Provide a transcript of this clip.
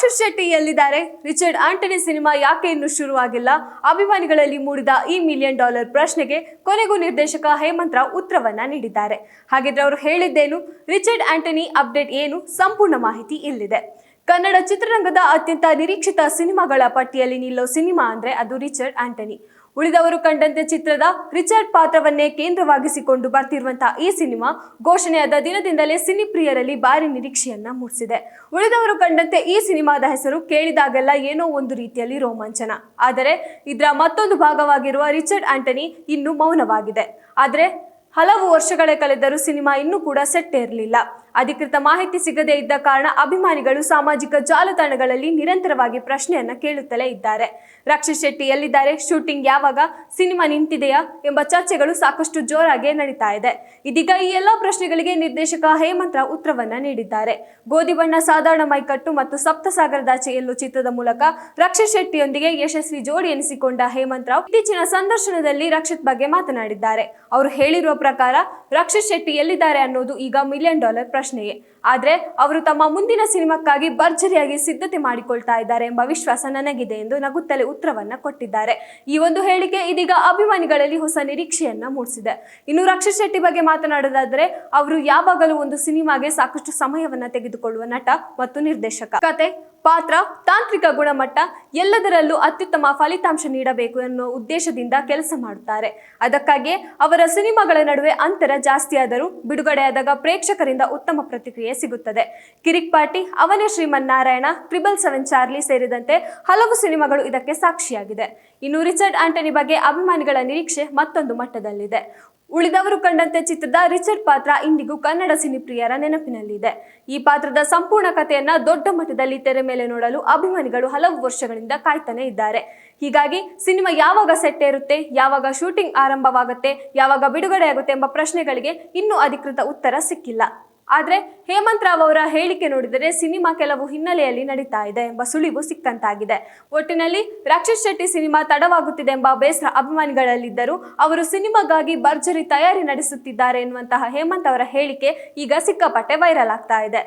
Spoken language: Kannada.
ರಕ್ಷಿತ್ ಶೆಟ್ಟಿ ಎಲ್ಲಿದ್ದಾರೆ? ರಿಚರ್ಡ್ ಆಂಟನಿ ಸಿನಿಮಾ ಯಾಕೆ ಇನ್ನೂ ಶುರುವಾಗಿಲ್ಲ? ಅಭಿಮಾನಿಗಳಲ್ಲಿ ಮೂಡಿದ ಈ $1 ಮಿಲಿಯನ್ ಪ್ರಶ್ನೆಗೆ ಕೊನೆಗೂ ನಿರ್ದೇಶಕ ಹೇಮಂತ್ ರಾವ್ ಉತ್ತರವನ್ನ ನೀಡಿದ್ದಾರೆ. ಹಾಗಿದ್ರೆ ಅವರು ಹೇಳಿದ್ದೇನು? ರಿಚರ್ಡ್ ಆಂಟನಿ ಅಪ್ಡೇಟ್ ಏನು? ಸಂಪೂರ್ಣ ಮಾಹಿತಿ ಇಲ್ಲಿದೆ. ಕನ್ನಡ ಚಿತ್ರರಂಗದ ಅತ್ಯಂತ ನಿರೀಕ್ಷಿತ ಸಿನಿಮಾಗಳ ಪಟ್ಟಿಯಲ್ಲಿ ನಿಲ್ಲೋ ಸಿನಿಮಾ ಅಂದ್ರೆ ಅದು ರಿಚರ್ಡ್ ಆಂಟನಿ. ಉಳಿದವರು ಕಂಡಂತೆ ಚಿತ್ರದ ರಿಚರ್ಡ್ ಪಾತ್ರವನ್ನೇ ಕೇಂದ್ರವಾಗಿಸಿಕೊಂಡು ಬರ್ತಿರುವಂತಹ ಈ ಸಿನಿಮಾ ಘೋಷಣೆಯಾದ ದಿನದಿಂದಲೇ ಸಿನಿಪ್ರಿಯರಲ್ಲಿ ಭಾರಿ ನಿರೀಕ್ಷೆಯನ್ನ ಮೂಡಿಸಿದೆ. ಉಳಿದವರು ಕಂಡಂತೆ ಈ ಸಿನಿಮಾದ ಹೆಸರು ಕೇಳಿದಾಗೆಲ್ಲ ಏನೋ ಒಂದು ರೀತಿಯಲ್ಲಿ ರೋಮಾಂಚನ. ಆದರೆ ಇದರ ಮತ್ತೊಂದು ಭಾಗವಾಗಿರುವ ರಿಚರ್ಡ್ ಆಂಟನಿ ಇನ್ನೂ ಮೌನವಾಗಿದೆ. ಆದರೆ ಹಲವು ವರ್ಷಗಳೇ ಕಳೆದರೂ ಸಿನಿಮಾ ಇನ್ನೂ ಕೂಡ ಸೆಟ್ ಇರಲಿಲ್ಲ. ಅಧಿಕೃತ ಮಾಹಿತಿ ಸಿಗದೇ ಇದ್ದ ಕಾರಣ ಅಭಿಮಾನಿಗಳು ಸಾಮಾಜಿಕ ಜಾಲತಾಣಗಳಲ್ಲಿ ನಿರಂತರವಾಗಿ ಪ್ರಶ್ನೆಯನ್ನ ಕೇಳುತ್ತಲೇ ಇದ್ದಾರೆ. ರಕ್ಷಿತ್ ಶೆಟ್ಟಿ ಎಲ್ಲಿದ್ದಾರೆ? ಶೂಟಿಂಗ್ ಯಾವಾಗ? ಸಿನಿಮಾ ನಿಂತಿದೆಯಾ? ಎಂಬ ಚರ್ಚೆಗಳು ಸಾಕಷ್ಟು ಜೋರಾಗಿ ನಡೀತಾ ಇದೆ. ಇದೀಗ ಈ ಎಲ್ಲಾ ಪ್ರಶ್ನೆಗಳಿಗೆ ನಿರ್ದೇಶಕ ಹೇಮಂತ್ ರಾವ್ ಉತ್ತರವನ್ನ ನೀಡಿದ್ದಾರೆ. ಗೋಧಿ ಬಣ್ಣ ಸಾಧಾರಣ ಮೈಕಟ್ಟು ಮತ್ತು ಸಪ್ತಸಾಗರದಾಚೆ ಎಲ್ಲೋ ಚಿತ್ರದ ಮೂಲಕ ರಕ್ಷಿತ್ ಶೆಟ್ಟಿಯೊಂದಿಗೆ ಯಶಸ್ವಿ ಜೋಡಿ ಎನಿಸಿಕೊಂಡ ಹೇಮಂತ್ ರಾವ್ ಇತ್ತೀಚಿನ ಸಂದರ್ಶನದಲ್ಲಿ ರಕ್ಷಿತ್ ಬಗ್ಗೆ ಮಾತನಾಡಿದ್ದಾರೆ. ಅವರು ಹೇಳಿರುವ ಪ್ರಕಾರ ರಕ್ಷಿತ್ ಶೆಟ್ಟಿ ಎಲ್ಲಿದ್ದಾರೆ ಅನ್ನೋದು ಈಗ $1 ಮಿಲಿಯನ್ ಪ್ರಶ್ನೆಯೇ. ಆದ್ರೆ ಅವರು ತಮ್ಮ ಮುಂದಿನ ಸಿನಿಮಾಕ್ಕಾಗಿ ಭರ್ಜರಿಯಾಗಿ ಸಿದ್ಧತೆ ಮಾಡಿಕೊಳ್ತಾ ಇದ್ದಾರೆ ಎಂಬ ವಿಶ್ವಾಸ ನನಗಿದೆ ಎಂದು ನಗುತ್ತಲೇ ಉತ್ತರವನ್ನ ಕೊಟ್ಟಿದ್ದಾರೆ. ಈ ಒಂದು ಹೇಳಿಕೆ ಇದೀಗ ಅಭಿಮಾನಿಗಳಲ್ಲಿ ಹೊಸ ನಿರೀಕ್ಷೆಯನ್ನ ಮೂಡಿಸಿದೆ. ಇನ್ನು ರಕ್ಷಿತ್ ಶೆಟ್ಟಿ ಬಗ್ಗೆ ಮಾತನಾಡೋದಾದ್ರೆ ಅವರು ಯಾವಾಗಲೂ ಒಂದು ಸಿನಿಮಾಗೆ ಸಾಕಷ್ಟು ಸಮಯವನ್ನ ತೆಗೆದುಕೊಳ್ಳುವ ನಟ ಮತ್ತು ನಿರ್ದೇಶಕ. ಕತೆ, ಪಾತ್ರ, ತಾಂತ್ರಿಕ ಗುಣಮಟ್ಟ ಎಲ್ಲದರಲ್ಲೂ ಅತ್ಯುತ್ತಮ ಫಲಿತಾಂಶ ನೀಡಬೇಕು ಎನ್ನುವ ಉದ್ದೇಶದಿಂದ ಕೆಲಸ ಮಾಡುತ್ತಾರೆ. ಅದಕ್ಕಾಗಿ ಅವರ ಸಿನಿಮಾಗಳ ನಡುವೆ ಅಂತರ ಜಾಸ್ತಿಯಾದರೂ ಬಿಡುಗಡೆಯಾದಾಗ ಪ್ರೇಕ್ಷಕರಿಂದ ಉತ್ತಮ ಪ್ರತಿಕ್ರಿಯೆ ಸಿಗುತ್ತದೆ. ಕಿರಿಕ್ ಪಾರ್ಟಿ, ಅವನೇ ಶ್ರೀಮನ್ನಾರಾಯಣ, 777 ಚಾರ್ಲಿ ಸೇರಿದಂತೆ ಹಲವು ಸಿನಿಮಾಗಳು ಇದಕ್ಕೆ ಸಾಕ್ಷಿಯಾಗಿದೆ. ಇನ್ನು ರಿಚರ್ಡ್ ಆಂಟನಿ ಬಗ್ಗೆ ಅಭಿಮಾನಿಗಳ ನಿರೀಕ್ಷೆ ಮತ್ತೊಂದು ಮಟ್ಟದಲ್ಲಿದೆ. ಉಳಿದವರು ಕಂಡಂತೆ ಚಿತ್ರದ ರಿಚರ್ಡ್ ಪಾತ್ರ ಇಂದಿಗೂ ಕನ್ನಡ ಸಿನಿಪ್ರಿಯರ ನೆನಪಿನಲ್ಲಿದೆ. ಈ ಪಾತ್ರದ ಸಂಪೂರ್ಣ ಕಥೆಯನ್ನ ದೊಡ್ಡ ಮಟ್ಟದಲ್ಲಿ ತೆರೆ ಮೇಲೆ ನೋಡಲು ಅಭಿಮಾನಿಗಳು ಹಲವು ವರ್ಷಗಳಿಂದ ಕಾಯ್ತಾನೆ ಇದ್ದಾರೆ. ಹೀಗಾಗಿ ಸಿನಿಮಾ ಯಾವಾಗ ಸೆಟ್ ಏರುತ್ತೆ, ಯಾವಾಗ ಶೂಟಿಂಗ್ ಆರಂಭವಾಗುತ್ತೆ, ಯಾವಾಗ ಬಿಡುಗಡೆ ಆಗುತ್ತೆ ಎಂಬ ಪ್ರಶ್ನೆಗಳಿಗೆ ಇನ್ನೂ ಅಧಿಕೃತ ಉತ್ತರ ಸಿಕ್ಕಿಲ್ಲ. ಆದ್ರೆ ಹೇಮಂತ್ ರಾವ್ ಅವರ ಹೇಳಿಕೆ ನೋಡಿದರೆ ಸಿನಿಮಾ ಕೆಲವು ಹಿನ್ನೆಲೆಯಲ್ಲಿ ನಡೀತಾ ಇದೆ ಎಂಬ ಸುಳಿವು ಸಿಕ್ಕಂತಾಗಿದೆ. ಒಟ್ಟಿನಲ್ಲಿ ರಕ್ಷಿತ್ ಶೆಟ್ಟಿ ಸಿನಿಮಾ ತಡವಾಗುತ್ತಿದೆ ಎಂಬ ಬೇಸರ ಅಭಿಮಾನಿಗಳಲ್ಲಿದ್ದರೂ ಅವರು ಸಿನಿಮಾಗಾಗಿ ಭರ್ಜರಿ ತಯಾರಿ ನಡೆಸುತ್ತಿದ್ದಾರೆ ಎನ್ನುವಂತಹ ಹೇಮಂತ್ ಅವರ ಹೇಳಿಕೆ ಈಗ ಸಿಕ್ಕಾಪಟ್ಟೆ ವೈರಲ್ ಆಗ್ತಾ ಇದೆ.